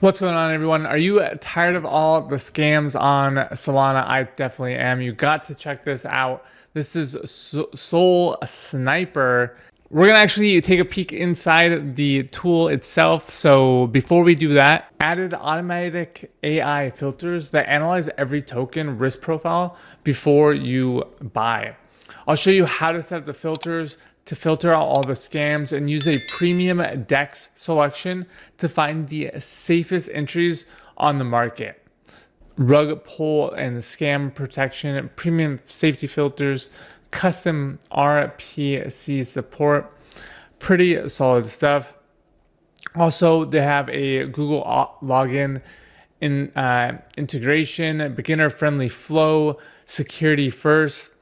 What's going on, everyone? Are you tired of all the scams on Solana? I definitely am. You got to check this out. This is Soul Sniper. We're going to actually take a peek inside the tool itself. So before we do that, added automatic AI filters that analyze every token risk profile before you buy. I'll show you how to set up the filters to filter out all the scams and use a premium DEX selection to find the safest entries on the market. Rug pull and scam protection, premium safety filters, custom RPC support, pretty solid stuff. Also, they have a Google login integration, beginner-friendly flow, security first.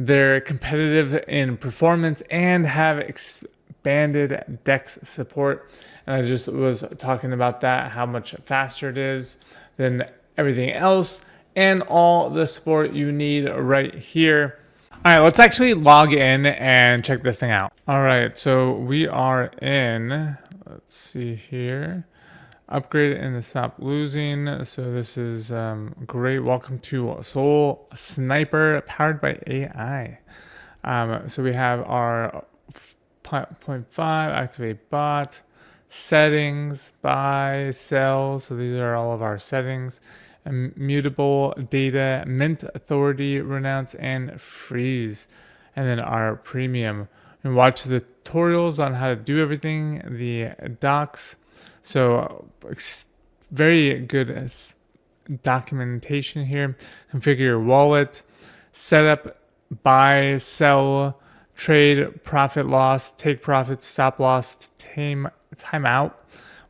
They're competitive in performance and have expanded DEX support. And I just was talking about that, how much faster it is than everything else, and all the support you need right here. All right, let's actually log in and check this thing out. All right, so we are in, let's see here. Upgrade and stop losing. So this is great. Welcome to Soul Sniper powered by AI. So we have our 0.5 activate bot, settings, buy, sell. So these are all of our settings. Immutable data, mint authority, renounce, and freeze. And then our premium. And watch the tutorials on how to do everything, the docs. So very good documentation here. Configure your wallet, set up, buy, sell, trade, profit loss, take profit, stop loss, time out.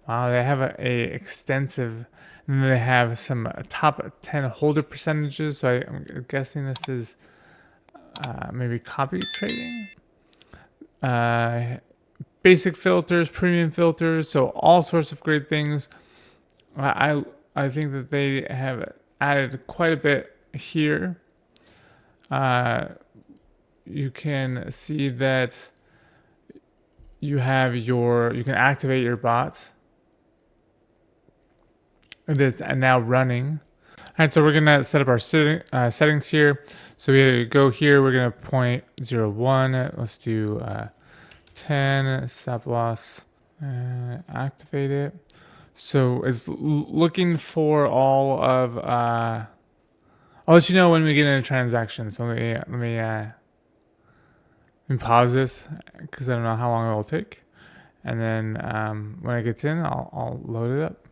Wow, they have a extensive, and they have some top 10 holder percentages. So I'm guessing this is maybe copy trading. Basic filters, premium filters, so all sorts of great things. I think that they have added quite a bit here. You can see that you can activate your bot. It is now running. All right, so we're gonna set up our settings here. So we go here, we're gonna 0.01, let's do 10, stop loss, activate it. So it's looking for all of, I'll let you know when we get in a transaction. So let me pause this because I don't know how long it will take. And then when it gets in, I'll load it up.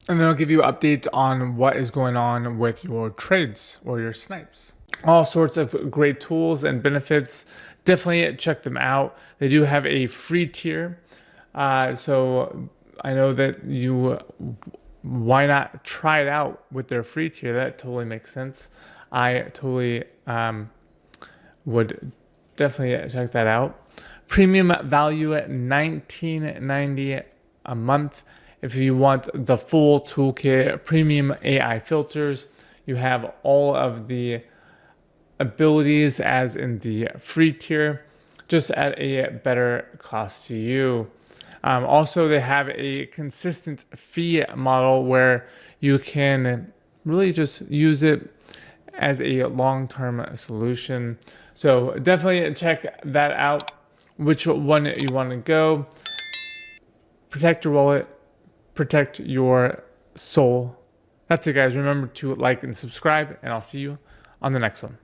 And then I'll give you updates on what is going on with your trades or your snipes. All sorts of great tools and benefits. Definitely check them out. They do have a free tier. So I know that why not try it out with their free tier? That totally makes sense. I totally would definitely check that out. Premium value at $19.90 a month. If you want the full toolkit, premium AI filters, you have all of the abilities as in the free tier, just at a better cost to you. Also, they have a consistent fee model where you can really just use it as a long-term solution. So definitely check that out, which one you want to go. Protect your wallet, protect your soul. That's it, guys. Remember to like and subscribe, and I'll see you on the next one.